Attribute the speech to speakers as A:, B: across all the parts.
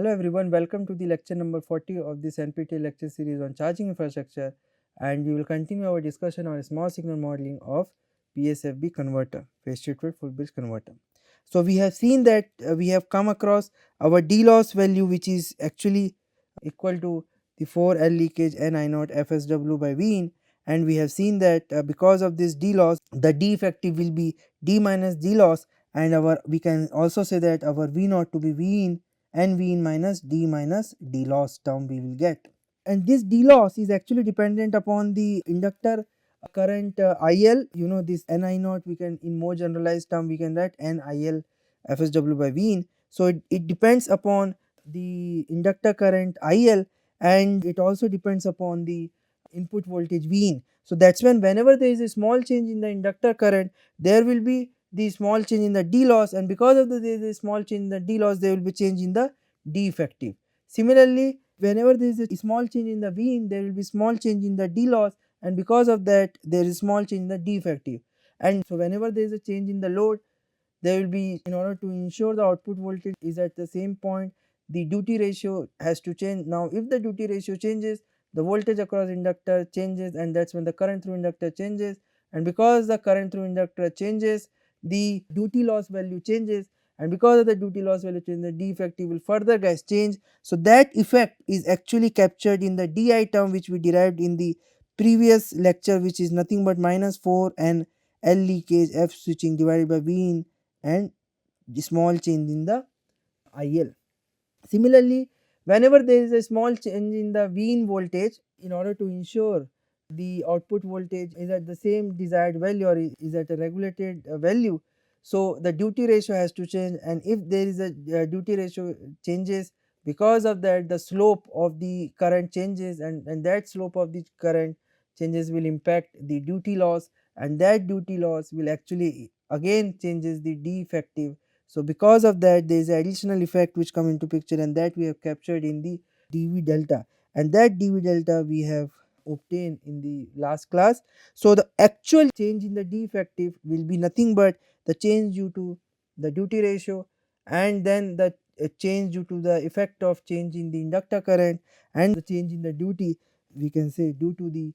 A: Hello everyone, welcome to the lecture number 40 of this NPTEL lecture series on charging infrastructure, and we will continue our discussion on small signal modeling of PSFB converter, phase shifted full bridge converter. So we have seen that we have come across our D loss value, which is actually equal to the 4L leakage N I naught FSW by V in, and we have seen that because of this D loss, the D effective will be D minus D loss, and we can also say that our V naught to be V in and V in minus D loss term we will get. And this D loss is actually dependent upon the inductor current IL. You know, this Ni naught, we can in more generalized term we can write NIL FSW by V in. So it depends upon the inductor current IL, and it also depends upon the input voltage V in. So that's when whenever there is a small change in the inductor current, there will be the small change in the D loss, and because of there is a small change in the D loss, there will be change in the D effective. Similarly, whenever there is a small change in the V in, there will be small change in the D loss, and because of that there is small change in the D effective. And so whenever there is a change in the load, there will be, in order to ensure the output voltage is at the same point, the duty ratio has to change. Now if the duty ratio changes, the voltage across inductor changes, and that's when the current through inductor changes, and because the current through inductor changes, the duty loss value changes, and because of the duty loss value change, the D effective will further guys change. So that effect is actually captured in the DI term which we derived in the previous lecture, which is nothing but minus 4 and L leakage F switching divided by V in and the small change in the IL. Similarly, whenever there is a small change in the V in voltage, in order to ensure the output voltage is at the same desired value or is at a regulated value, so the duty ratio has to change, and if there is a duty ratio changes, because of that the slope of the current changes, and that slope of the current changes will impact the duty loss, and that duty loss will actually again changes the D effective. So because of that there is an additional effect which come into picture, and that we have captured in the dV delta, and that dV delta we have obtained in the last class. So the actual change in the D effective will be nothing but the change due to the duty ratio, and then the change due to the effect of change in the inductor current, and the change in the duty we can say due to the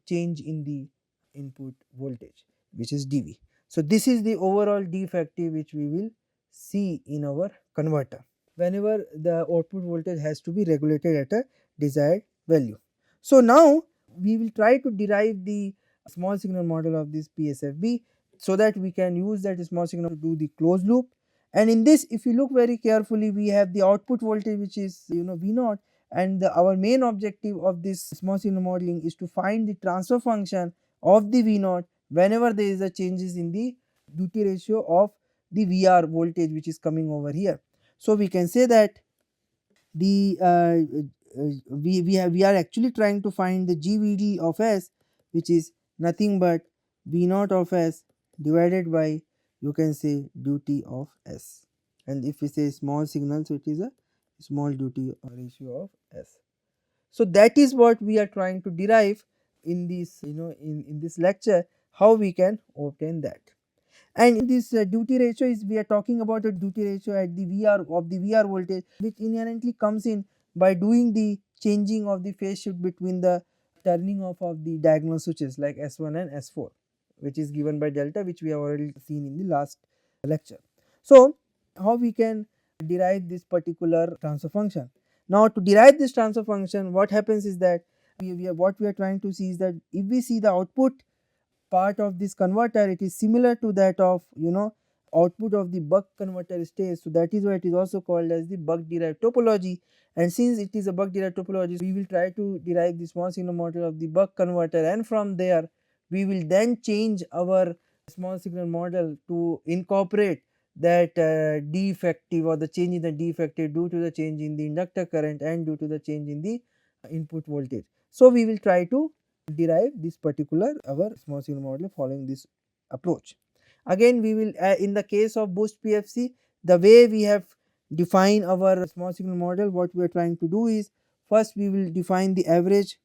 A: change in the input voltage, which is dV. So this is the overall D effective which we will see in our converter whenever the output voltage has to be regulated at a desired value. So now we will try to derive the small signal model of this PSFB, so that we can use that small signal to do the closed loop. And in this, if you look very carefully, we have the output voltage which is V naught, and our main objective of this small signal modeling is to find the transfer function of the V naught whenever there is a changes in the duty ratio of the VR voltage which is coming over here. So we can say that the we are actually trying to find the GVD of S, which is nothing but V naught of S divided by, you can say, duty of S, and if we say small signal, so it is a small duty ratio of S. So that is what we are trying to derive in this in this lecture, how we can obtain that. And in this duty ratio is, we are talking about a duty ratio at the VR of the VR voltage, which inherently comes in by doing the changing of the phase shift between the turning off of the diagonal switches like S1 and S4, which is given by delta, which we have already seen in the last lecture. So how we can derive this particular transfer function? Now to derive this transfer function, what happens is that what we are trying to see is that if we see the output part of this converter, it is similar to that of output of the buck converter stage. So that is why it is also called as the buck derived topology. And since it is a buck derived topology, we will try to derive the small signal model of the buck converter, and from there we will then change our small signal model to incorporate that D effective, or the change in the D effective due to the change in the inductor current and due to the change in the input voltage. So we will try to derive this particular our small signal model following this approach. Again, we will in the case of boost PFC, the way we have defined our small signal model, what we are trying to do is, first we will define the average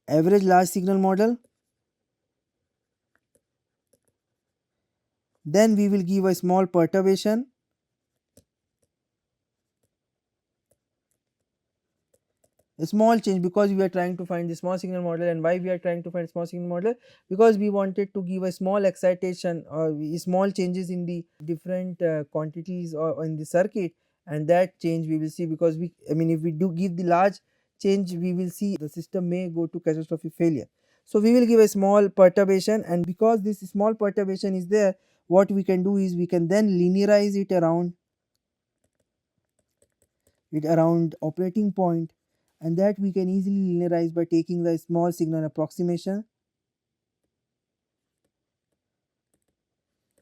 A: large signal model, then we will give a small perturbation, a small change, because we are trying to find the small signal model. And why we are trying to find small signal model? Because we wanted to give a small excitation or small changes in the different quantities or in the circuit, and that change we will see, because we, I mean, if we do give the large change, we will see the system may go to catastrophic failure. So we will give a small perturbation, and because this small perturbation is there, what we can do is we can then linearize it around operating point, and that we can easily linearize by taking the small signal approximation.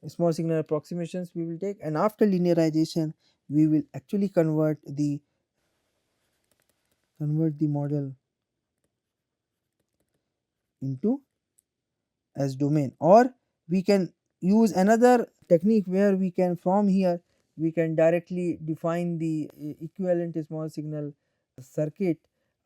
A: Small signal approximations we will take, and after linearization we will actually convert the model into S domain. Or we can use another technique where we can, from here we can directly define the equivalent small signal circuit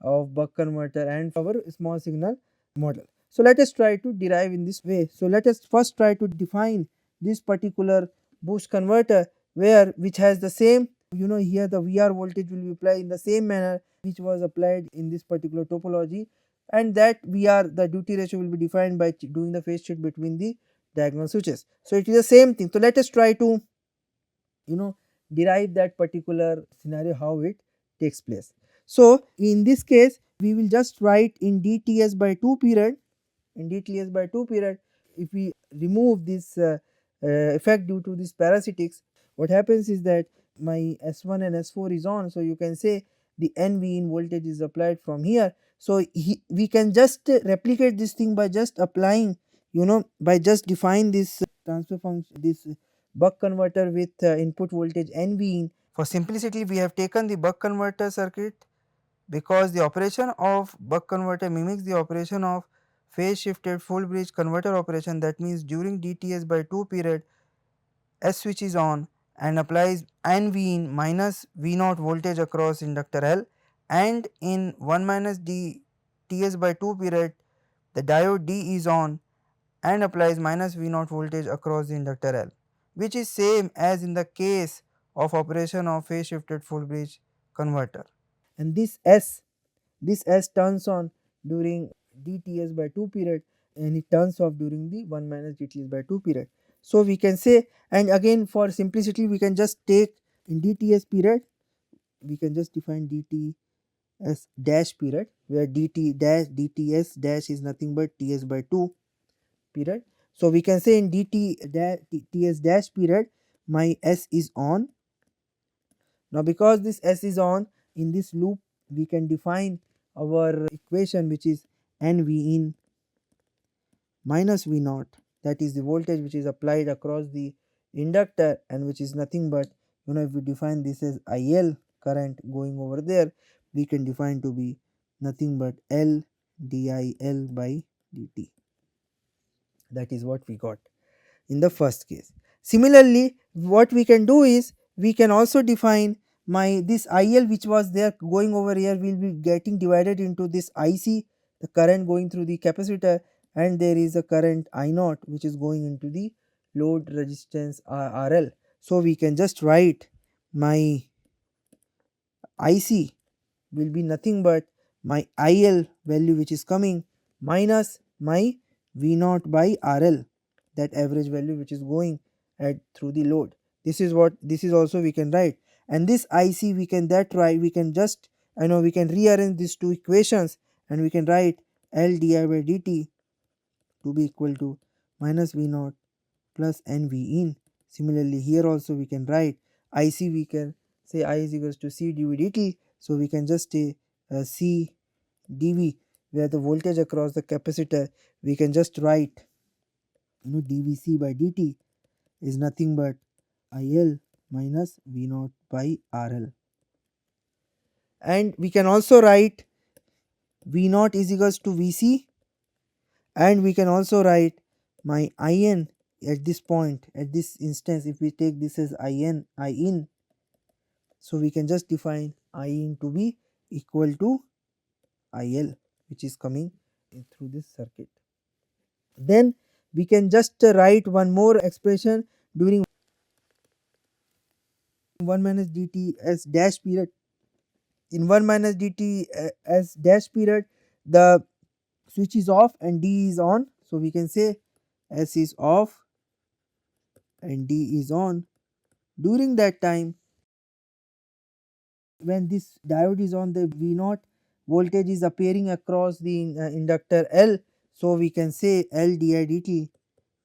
A: of buck converter and our small signal model. So let us try to derive in this way. So let us first try to define this particular boost converter, where which has the same, here the VR voltage will be applied in the same manner which was applied in this particular topology, and that VR, the duty ratio, will be defined by doing the phase shift between the diagonal switches. So it is the same thing. So let us try to derive that particular scenario, how it takes place. So in this case we will just write in dTs by 2 period. In dTs by 2 period, if we remove this effect due to this parasitics, what happens is that my S1 and S4 is on. So you can say the NV in voltage is applied from here. So we can just replicate this thing by just applying, by just define this transfer function, this buck converter with input voltage NV in. For simplicity, we have taken the buck converter circuit, because the operation of buck converter mimics the operation of phase shifted full bridge converter operation. That means during dTs by 2 period, S switch is on and applies NV in minus V naught voltage across inductor L, and in 1 minus dTs by 2 period, the diode D is on and applies minus V naught voltage across the inductor L, which is same as in the case of operation of phase shifted full bridge converter. And this S turns on during dTs by 2 period, and it turns off during the 1 minus dTs by 2 period. So we can say, and again for simplicity we can just take in dTs period, we can just define dTs dash period, where dTs dash is nothing but Ts by 2 period. So we can say in Ts dash period, my S is on. Now because this S is on, in this loop we can define our equation, which is NV in minus V naught, that is the voltage which is applied across the inductor, and which is nothing but, if we define this as IL current going over there, we can define to be nothing but L DIL by dt. That is what we got in the first case. Similarly, what we can do is we can also define my this IL which was there going over here will be getting divided into this IC, the current going through the capacitor, and there is a current I naught which is going into the load resistance RL. So we can just write my IC will be nothing but my IL value which is coming minus my V naught by RL, that average value which is going at through the load. This is also we can write, and this IC we can we can just we can rearrange these two equations, and we can write L di by dt to be equal to minus V naught plus NV in. Similarly here also we can write IC, we can say I is equals to C dV dt. So we can just say C dV, where the voltage across the capacitor we can just write dVc by dt is nothing but IL minus V naught by RL. And we can also write V naught is equals to Vc, and we can also write my IN at this point, at this instance, if we take this as I in, so we can just define I in to be equal to IL, which is coming through this circuit. Then we can just write one more expression during 1 minus dt as dash period, in 1 minus dt as dash period, the switch is off and D is on. So we can say S is off and D is on. During that time, when this diode is on, the V0 voltage is appearing across the inductor L. So we can say L di dt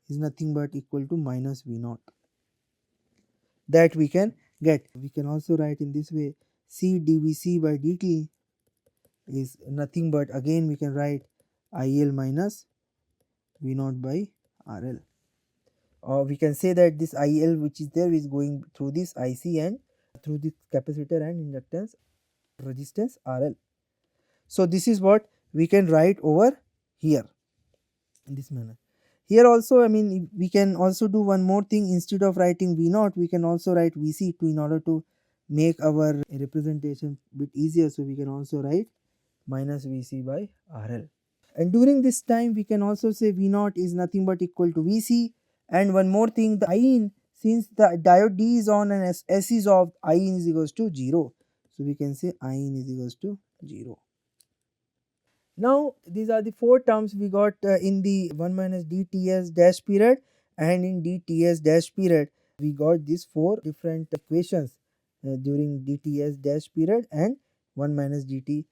A: is nothing but equal to minus V0. That we can get. We can also write in this way, C dVc by dt is nothing but, again we can write IL minus V0 by RL. Or we can say that this IL which is there is going through this IC and through this capacitor and inductance resistance RL. So this is what we can write over here in this manner. Here also, I mean, we can also do one more thing. Instead of writing V0, we can also write Vc in order to make our representation bit easier. So we can also write minus Vc by RL. And during this time, we can also say V0 is nothing but equal to Vc. And one more thing, the IN, since the diode D is on and S is off, IN is equals to 0. So we can say IN is equals to 0. Now these are the 4 terms we got in the 1 minus dTs dash period, and in dTs dash period we got these 4 different equations during dTs dash period and 1 minus dTs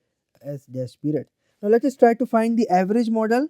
A: dash period. Now let us try to find the average model.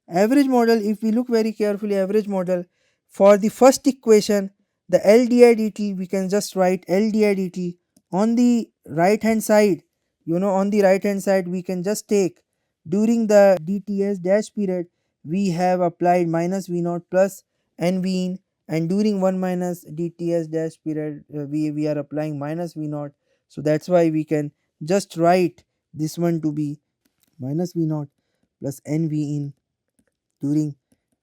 A: Average model, if we look very carefully, average model for the first equation, the L di dt, we can just write L di dt on the right hand side. On the right hand side we can just take, during the dTs dash period we have applied minus V0 plus n V in, and during 1 minus dTs dash period we are applying minus V0. So that's why we can just write this one to be minus V0 plus n V in during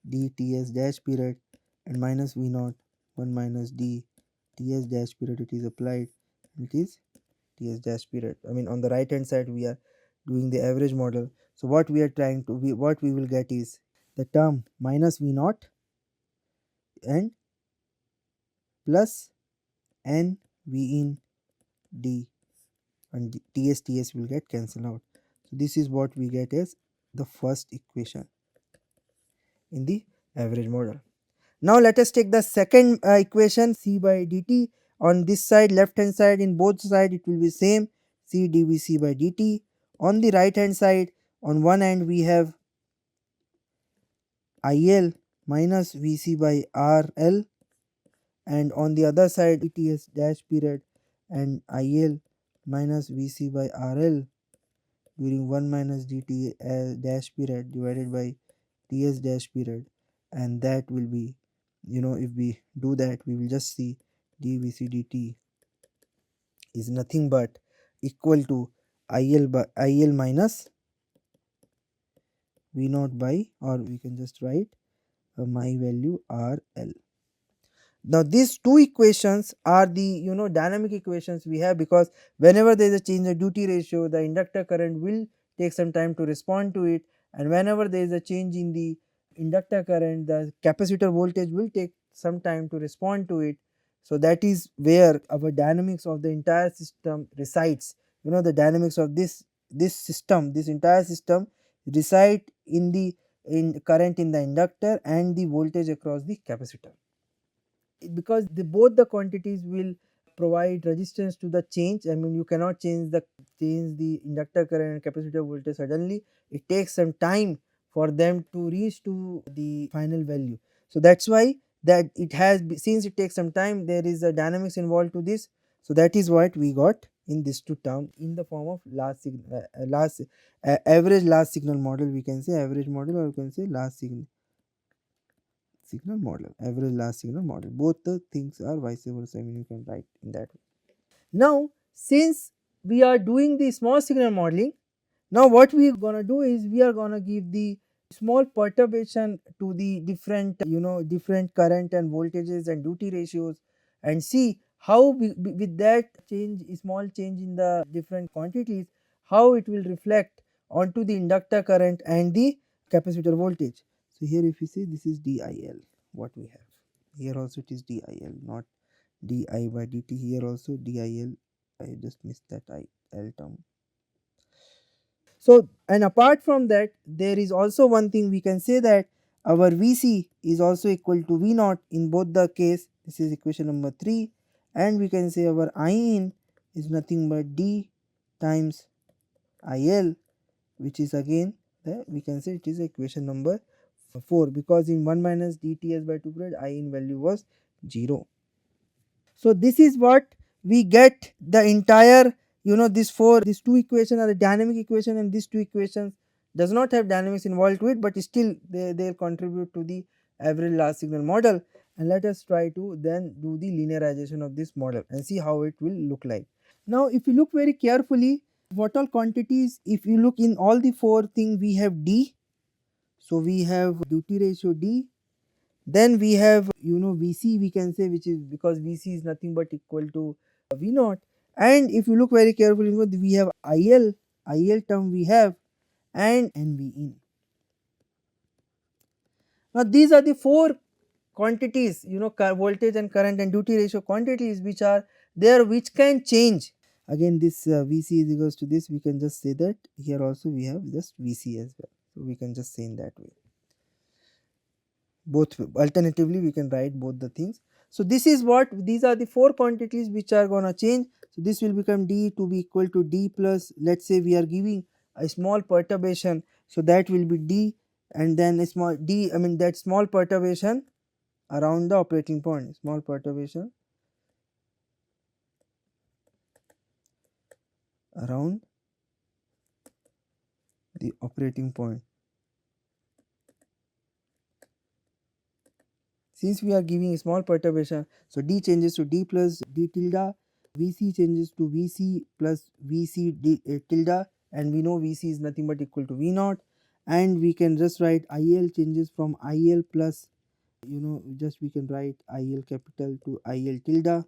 A: dTs dash period and minus V0 1 minus d Ts dash period, it is applied, it is Ts dash period. I mean, on the right hand side we are doing the average model. So what we are trying to, what we will get is the term minus V0 and plus n V in d, and Ts will get cancelled out. So this is what we get as the first equation in the average model. Now let us take the second equation, C by dt. On this side, left hand side, in both sides it will be same, C dVc by dt. On the right hand side, on one end we have IL minus Vc by RL, and on the other side dTs dash period and IL minus Vc by RL during 1 minus dt dash period divided by Ts dash period, and that will be, if we do that, we will just see dVc dt is nothing but equal to IL minus V0 by, or we can just write my value RL. Now these two equations are the dynamic equations we have, because whenever there is a change in duty ratio, the inductor current will take some time to respond to it, and whenever there is a change in the inductor current, the capacitor voltage will take some time to respond to it. So that is where our dynamics of the entire system resides. The dynamics of this system, this entire system reside in the current in the inductor and the voltage across the capacitor, because both the quantities will provide resistance to the change. I mean, you cannot change the inductor current and capacitor voltage suddenly. It takes some time for them to reach to the final value. So that's why that it has, since it takes some time, there is a dynamics involved to this. So that is what we got in this two term in the form of average last signal model. We can say average model, or we can say last signal model, average last signal model. Both the things are vice versa. I mean, you can write in that way. Now since we are doing the small signal modeling, now what we are gonna do is we are gonna give the small perturbation to the different different current and voltages and duty ratios, and see how with that change, small change in the different quantities, how it will reflect onto the inductor current and the capacitor voltage. So here if you see, this is DIL what we have. Here also it is DIL, not di by dt. Here also dil, I just missed that il term. So, and apart from that, there is also one thing we can say, that our Vc is also equal to V naught in both the case. This is equation number 3, and we can say our In is nothing but d times IL, which is again we can say it is equation number 4, because in 1 minus dTs by 2 period In value was 0. So, this is what we get the entire, these two equations are the dynamic equation, and these two equations does not have dynamics involved to it, but still they contribute to the average large signal model. And let us try to then do the linearization of this model and see how it will look like. Now, if you look very carefully, what all quantities, if you look in all the four things, we have D. So, we have duty ratio D, then we have Vc, we can say, which is because Vc is nothing but equal to V naught. And if you look very carefully, we have IL term we have, and NV in. Now these are the four quantities, voltage and current and duty ratio quantities which are there, which can change. Again this Vc is equals to this, we can just say that here also we have just Vc as well. So we can just say in that way. Both alternatively we can write both the things. So this is what, these are the four quantities which are gonna change. So this will become d to be equal to d plus, let's say we are giving a small perturbation, so that will be d, and then a small d, I mean that small perturbation around the operating point, small perturbation around the operating point. Since we are giving a small perturbation, so d changes to d plus d tilde, Vc changes to Vc plus Vc d tilde, and we know Vc is nothing but equal to V naught, and we can just write IL changes from IL plus, just we can write IL capital to IL tilde,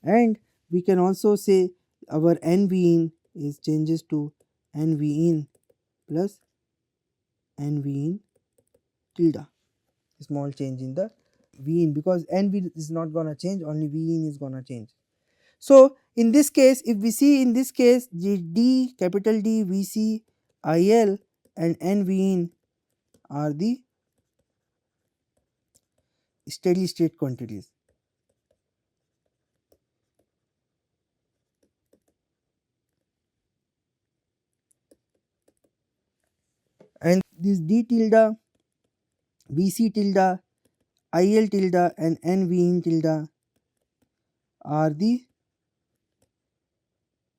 A: and we can also say our NV in is changes to NV in plus NV in tilde, small change in the V in, because NV is not gonna change, only V in is gonna change. So in this case, if we see in this case, the D, capital D, Vc, IL and NV in are the steady state quantities. And this D tilde, Vc tilde, IL tilde and NV in tilde are the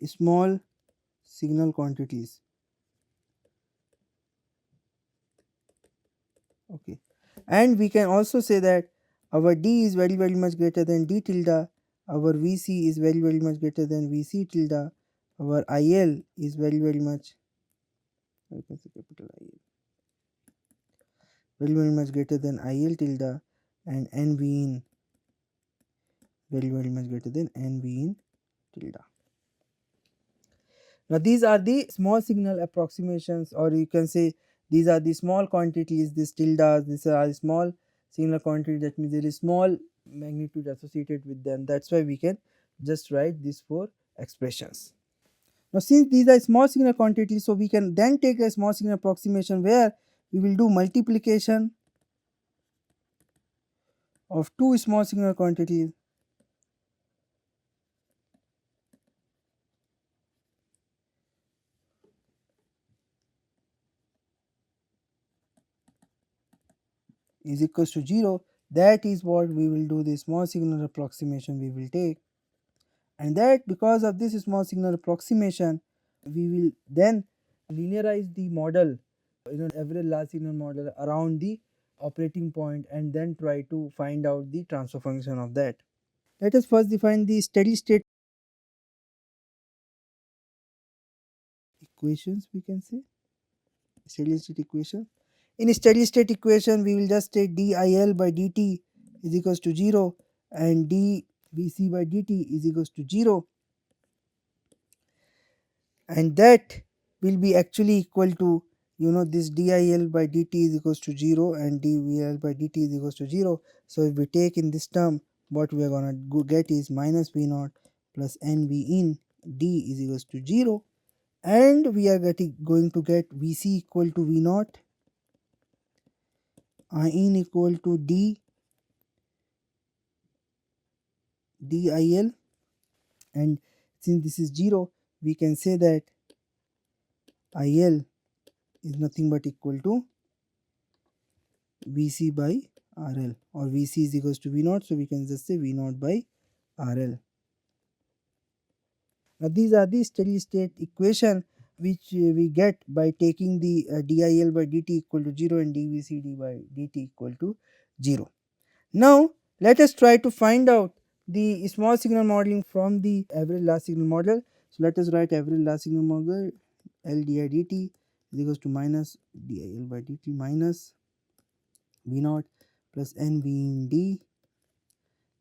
A: small signal quantities. Okay, and we can also say that our D is very much greater than D tilde, our Vc is very much greater than Vc tilde, our IL is very much, I can say capital IL, very much greater than IL tilde, and NV in very much greater than NV in tilde. Now these are the small signal approximations, or you can say these are the small quantities, these tildes, these are small signal quantity, that means there is small magnitude associated with them. That's why we can just write these four expressions. Now since these are small signal quantities, so we can then take a small signal approximation where we will do multiplication of two small signal quantities is equals to 0. That is what we will do, the small signal approximation we will take, and that because of this small signal approximation we will then linearize the model, average large signal model around the operating point, and then try to find out the transfer function of that. Let us first define the steady state equations, we can say steady state equation. In a steady state equation we will just take dIL by dt is equals to 0 and dVc by dt is equals to 0, and that will be actually equal to, this dIL by dt is equals to 0 and dVL by dt is equals to 0. So if we take in this term what we are gonna get is minus V naught plus NV in D is equals to 0, and we are going to get Vc equal to V naught, I in equal to DIL, and since this is 0, we can say that IL is nothing but equal to Vc by RL, or Vc is equals to V naught, so we can just say V naught by RL. Now these are the steady state equation which we get by taking the DIL by dt equal to 0 and dVcd by dt equal to 0. Now let us try to find out the small signal modeling from the average large signal model. So let us write average large signal model L di dt is equals to minus DIL by dt minus V naught plus NV in D.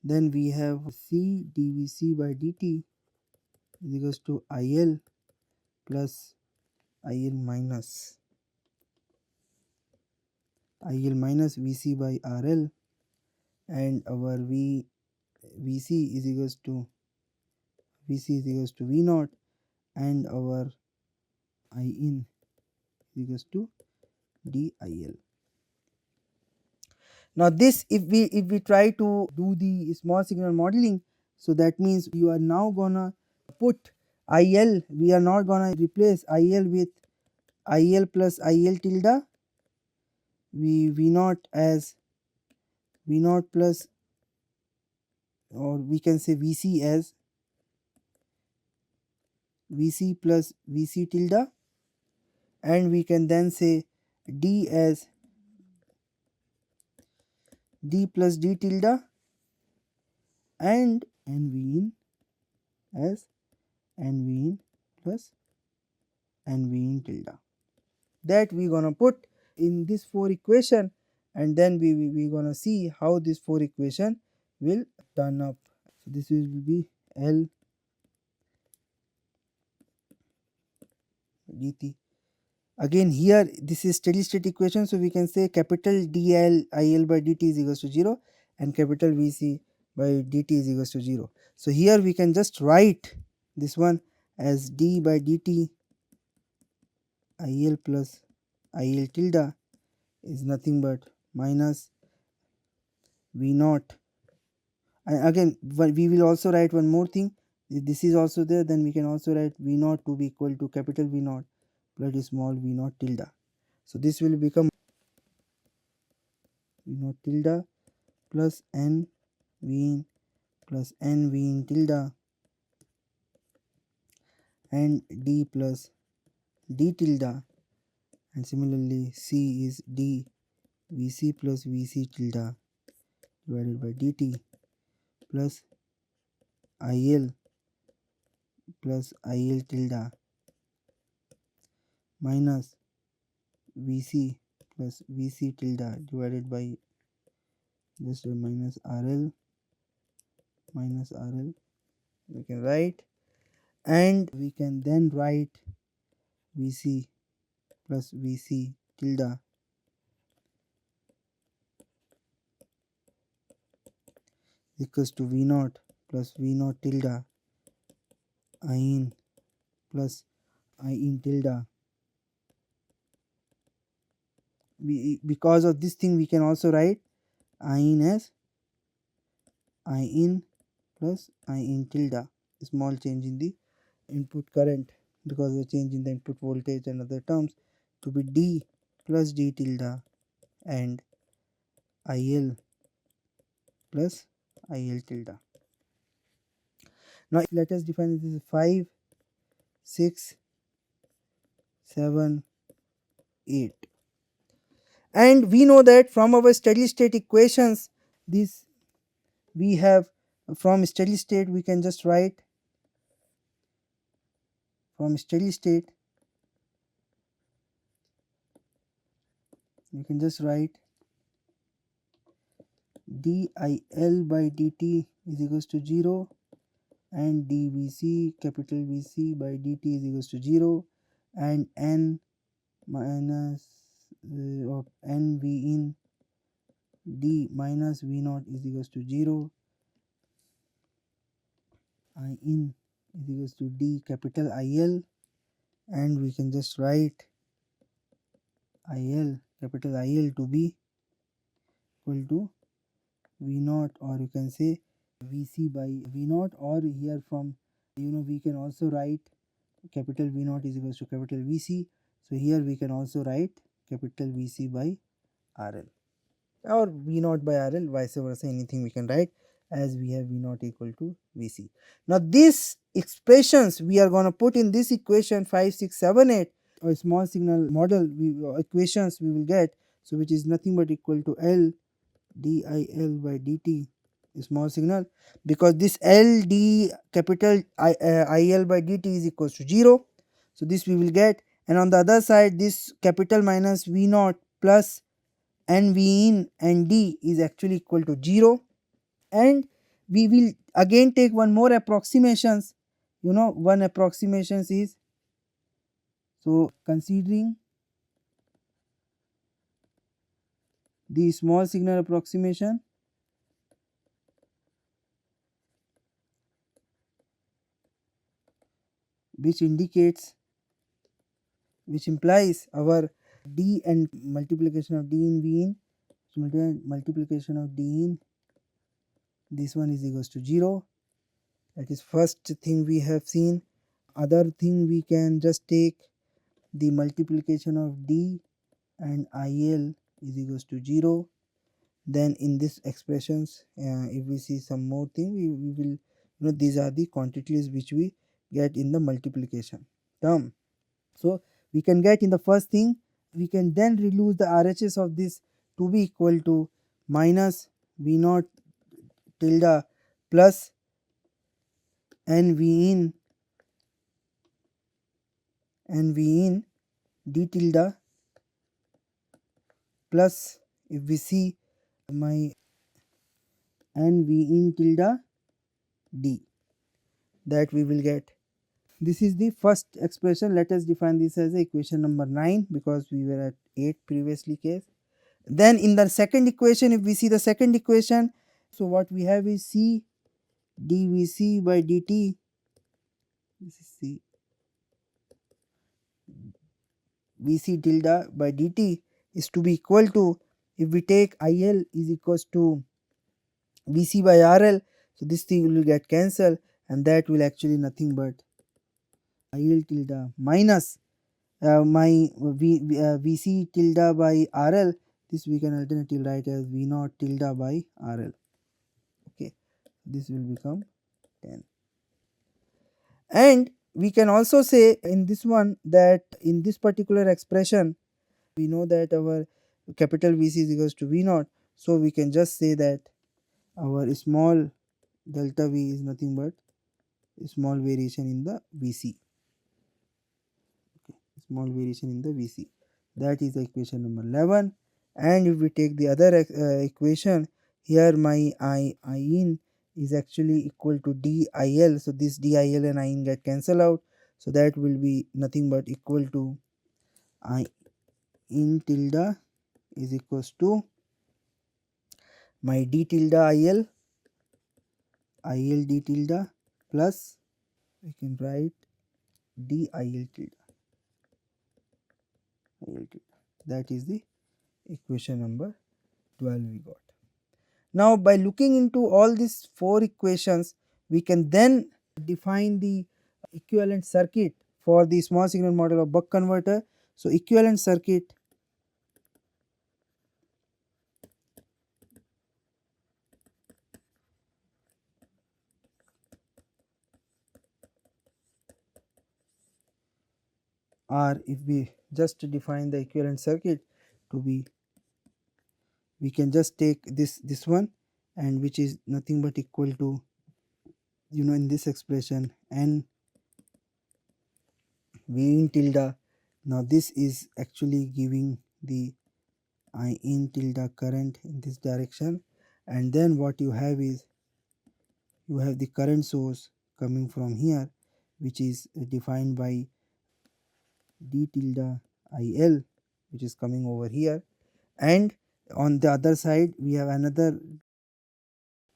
A: Then we have C dVc by dt is equals to IL plus IL minus Vc by RL, and our Vc is equals to V naught, and our I in is equals to DIL. Now this, if we try to do the small signal modeling, so that means you are now gonna put IL, we are not gonna replace IL with IL plus IL tilde, V naught as V naught plus, or we can say Vc as Vc plus Vc tilde, and we can then say D as D plus D tilde, and NV in as NV in plus NV in tilde. That we gonna put in this 4 equation, and then we gonna see how this 4 equation will turn up. So this will be L dt. Again here this is steady state equation, so we can say capital DL IL by dt is equals to 0 and capital Vc by dt is equals to 0. So here we can just write this one as d by dt IL plus IL tilde is nothing but minus V naught, and again we will also write one more thing, if this is also there, then we can also write V naught to be equal to capital V naught plus small v naught tilde. So this will become V naught tilde plus n v in plus n v in tilde and d plus d tilde, and similarly c is d Vc plus Vc tilde divided by dt plus IL plus IL tilde minus Vc plus Vc tilde divided by just minus RL we can write, and we can then write Vc plus Vc tilde equals to V naught plus V naught tilde I in plus I in tilde. Because of this thing we can also write I in as I in plus I in tilde, small change in the input current because of the change in the input voltage and other terms, to be D plus D tilde and IL plus IL tilde. Now let us define this as 5, 6, 7, 8, and we know that from our steady state equations, this we have from steady state we can just write from steady state we can just write DIL by dt is equals to 0 and dVc capital Vc by dt is equals to 0 and n minus of NV in D minus V naught is equals to 0 I in is equals to D capital IL, and we can just write IL capital IL to be equal to V naught, or you can say Vc by V naught, or here from we can also write capital V naught is equals to capital Vc. So here we can also write capital Vc by RL, or V naught by RL, vice versa, anything we can write, as we have V naught equal to Vc. Now these expressions we are going to put in this equation 5, 6, 7, 8, or small signal model equations we will get, so which is nothing but equal to L dIL by dt small signal, because this L d capital IL by dt is equals to 0. So this we will get, and on the other side this capital minus V naught plus N V in and D is actually equal to 0. And we will again take one more approximations. One approximations is, so considering the small signal approximation, which implies our D and multiplication of D in V in, multiplication of D in, this one is equals to 0. That is first thing we have seen. Other thing, we can just take the multiplication of D and IL is equals to 0. Then in this expressions, if we see some more thing, we will these are the quantities which we get in the multiplication term. So we can get in the first thing, we can then reduce the RHS of this to be equal to minus V naught tilde plus N V in D tilde plus, if we see my N V in tilde D, that we will get. This is the first expression. Let us define this as equation number 9, because we were at 8 previously case. Then in the second equation, if we see the second equation, so what we have is C dVc by dt, this is C Vc tilde by dt is to be equal to, if we take IL is equals to Vc by RL, so this thing will get cancelled, and that will actually nothing but IL tilde minus my Vc tilde by RL, this we can alternatively write as V naught tilde by RL. Okay, this will become 10. And we can also say in this one that in this particular expression, we know that our capital Vc is equals to V naught, so we can just say that our small delta V is nothing but small variation in the Vc. Okay, small variation in the Vc. That is the equation number 11. And if we take the other equation, here my I in is actually equal to DIL, so this DIL and I in get cancel out, so that will be nothing but equal to I in tilde is equals to my D tilde IL D tilde plus, we can write DIL tilde. That is the equation number 12 we got. Now by looking into all these 4 equations, we can then define the equivalent circuit for the small signal model of buck converter. So equivalent circuit are, if we just define the equivalent circuit to be, we can just take this one, and which is nothing but equal to in this expression N V in tilde. Now this is actually giving the I in tilde current in this direction, and then what you have is, you have the current source coming from here, which is defined by D tilde IL, which is coming over here, and on the other side we have another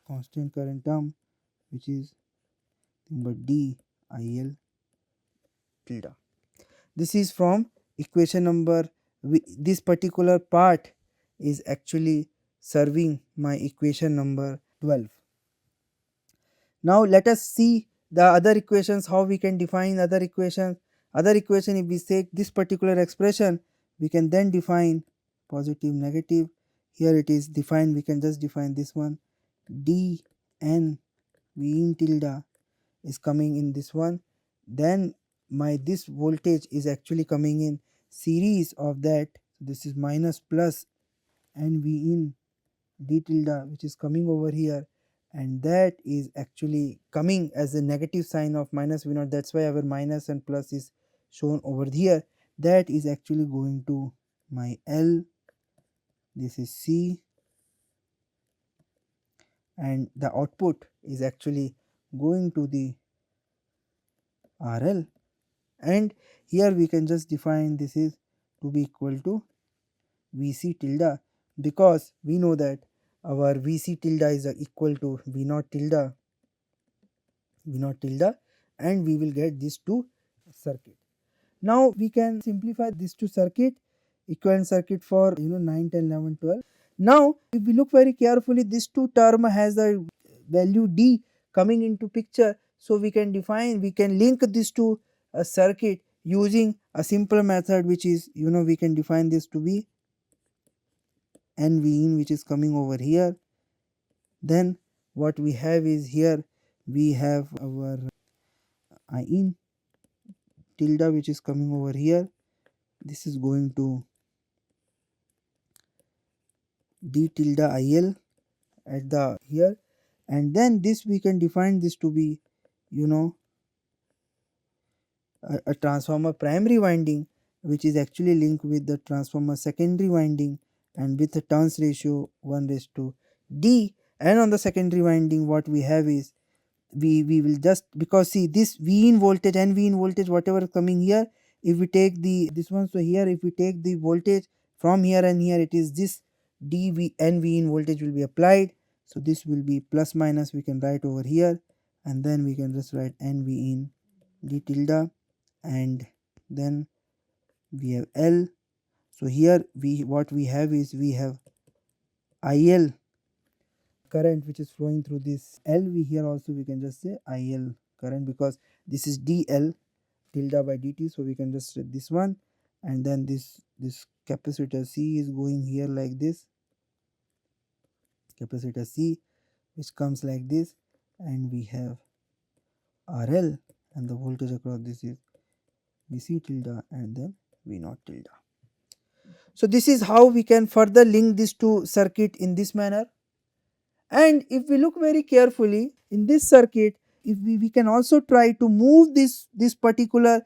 A: constant current term, which is but d IL tilde. This is from equation number, this particular part is actually serving my equation number 12. Now let us see the other equations, how we can define other equations. Other equation, if we take this particular expression, we can then define positive, negative. Here it is defined, we can just define this one, d n v in tilde is coming in this one. Then my this voltage is actually coming in series of that. This is minus plus and V in d tilde, which is coming over here, and that is actually coming as a negative sign of minus V naught. That's why our minus and plus is shown over here. That is actually going to my L, this is C, and the output is actually going to the RL. And here we can just define this is to be equal to Vc tilde, because we know that our Vc tilde is equal to V naught tilde, and we will get these two circuit. Now we can simplify these two circuit, equivalent circuit for 9, 10, 11, 12. Now if we look very carefully, this two term has the value D coming into picture, so we can define, we can link these two circuit using a simple method, which is we can define this to be NV in, which is coming over here. Then what we have is, here we have our I in tilde, which is coming over here. This is going to d tilde IL at the here, and then this we can define this to be a transformer primary winding, which is actually linked with the transformer secondary winding, and with the turns ratio 1:d. And on the secondary winding, what we have is, we will just, because see this V in voltage and V in voltage whatever is coming here, if we take this one, so here if we take the voltage from here and here, it is this dV and V in voltage will be applied. So this will be plus minus, we can write over here, and then we can just write NV in d tilde, and then we have L. So here what we have is, we have IL current which is flowing through this L. We here also we can just say IL current, because this is dL tilde by dt, so we can just say this one, and then this capacitor C is going here like this, capacitor C, which comes like this, and we have RL, and the voltage across this is Vc tilde and then V naught tilde. So this is how we can further link these two circuit in this manner. And if we look very carefully in this circuit, if we can also try to move this particular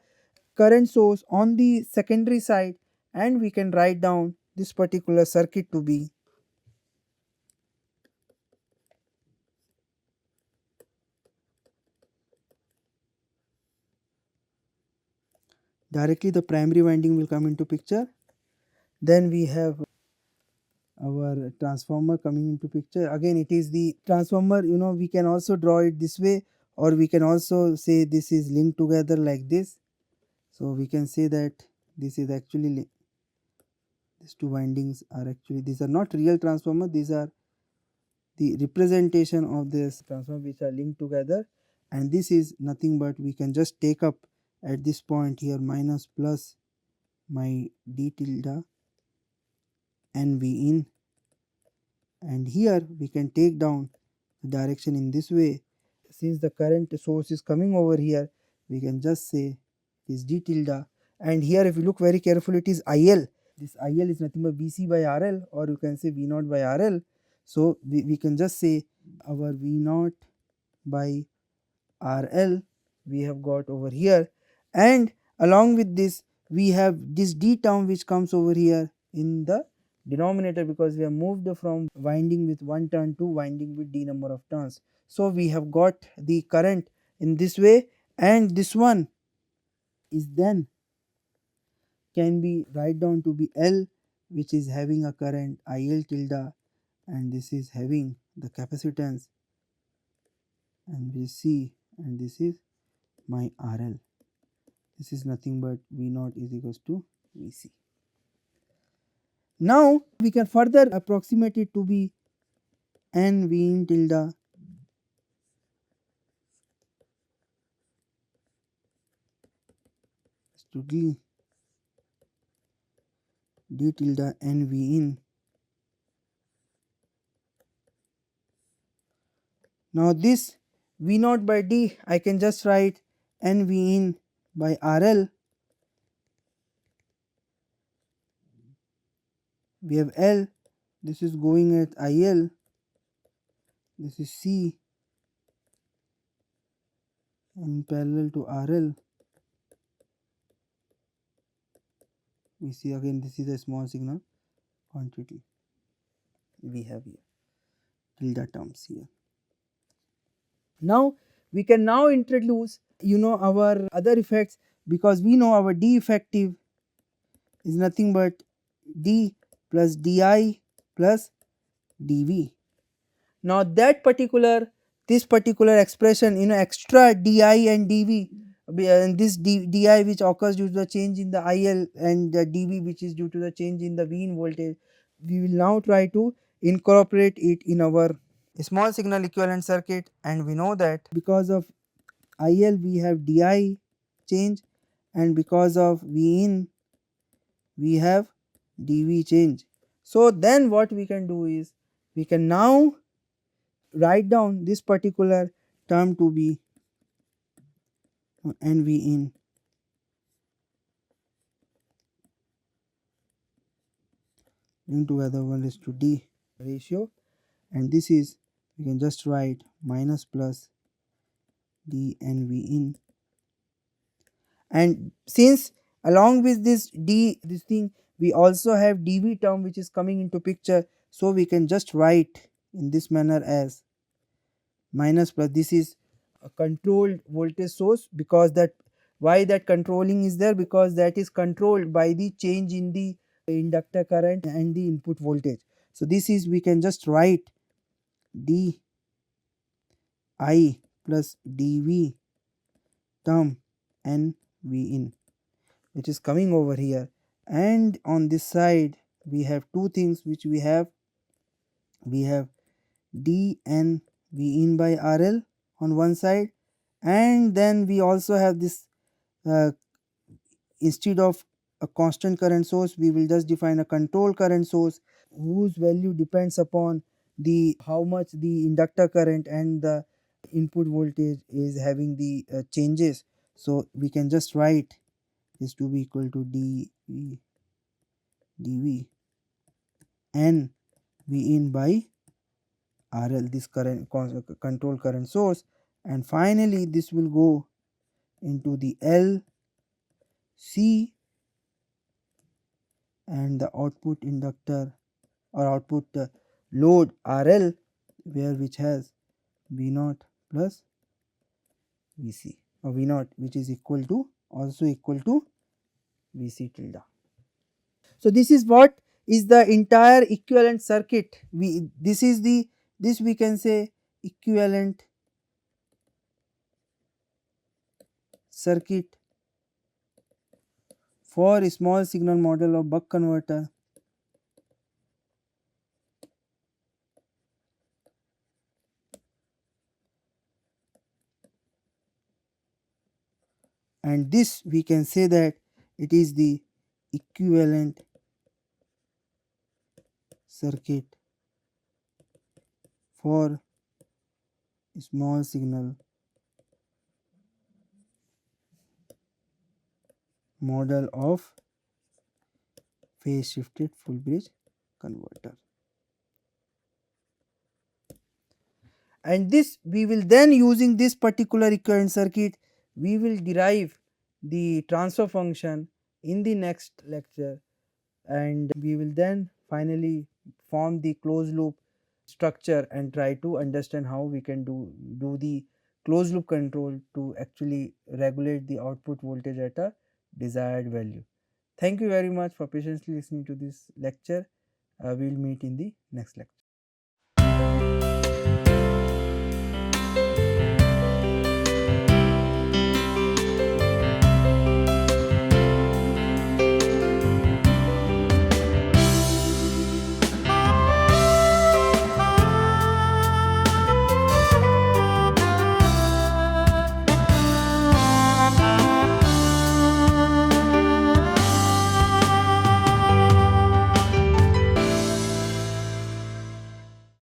A: current source on the secondary side, and we can write down this particular circuit to be directly, the primary winding will come into picture. Then we have our transformer coming into picture. Again, it is the transformer, we can also draw it this way, or we can also say this is linked together like this. So we can say that this is actually, these two windings are actually, these are not real transformer, these are the representation of this transformer which are linked together, and this is nothing but, we can just take up at this point here minus plus my d tilde and V in, and here we can take down the direction in this way. Since the current source is coming over here, we can just say is d tilde, and here if you look very carefully, it is IL. This IL is nothing but Vc by RL, or you can say V naught by RL. So we can just say our V naught by RL we have got over here, and along with this we have this d term which comes over here in the denominator, because we have moved from winding with one turn to winding with d number of turns. So we have got the current in this way, and this one is then can be write down to be L, which is having a current IL tilde, and this is having the capacitance, and we see and this is my RL. This is nothing but V naught is equals to Vc. Now we can further approximate it to be n V in tilde to d tilde n V in. Now this V naught by d I can just write n V in by RL. We have L, this is going at IL, this is C and parallel to RL. We see again this is a small signal quantity we have here, tilde terms here. Now we can now introduce our other effects, because we know our D effective is nothing but D plus Di plus Dv. Now that this particular expression, extra Di and Dv, and this Di which occurs due to the change in the IL and the Dv which is due to the change in the V in voltage, we will now try to incorporate it in our small signal equivalent circuit. And we know that because of IL we have Di change, and because of V in we have Dv change. So then what we can do is we can now write down this particular term to be NV in together 1 raised to D ratio, and this is we can just write minus plus dNV in. And since along with this thing we also have dV term which is coming into picture, so we can just write in this manner as minus plus, this is a controlled voltage source, because that why that controlling is there, because that is controlled by the change in the inductor current and the input voltage. So this is we can just write dI plus dV term NV in, which is coming over here. And on this side we have two things which we have dNV in by RL on one side, and then we also have this instead of a constant current source we will just define a control current source whose value depends upon the how much the inductor current and the input voltage is having the changes. So we can just write this to be equal to dV n V in by RL, this current control current source, and finally this will go into the L C and the output inductor or output load RL, where which has V naught plus Vc, or V naught which is equal to also equal to Vc tilde. So this is what is the entire equivalent circuit. This we can say equivalent circuit for a small signal model of buck converter. And this we can say that it is the equivalent circuit for small signal model of phase shifted full bridge converter. And this we will then, using this particular equivalent circuit, we will derive the transfer function in the next lecture, and we will then finally form the closed loop structure and try to understand how we can do the closed loop control to actually regulate the output voltage at a desired value. Thank you very much for patiently listening to this lecture. We will meet in the next lecture.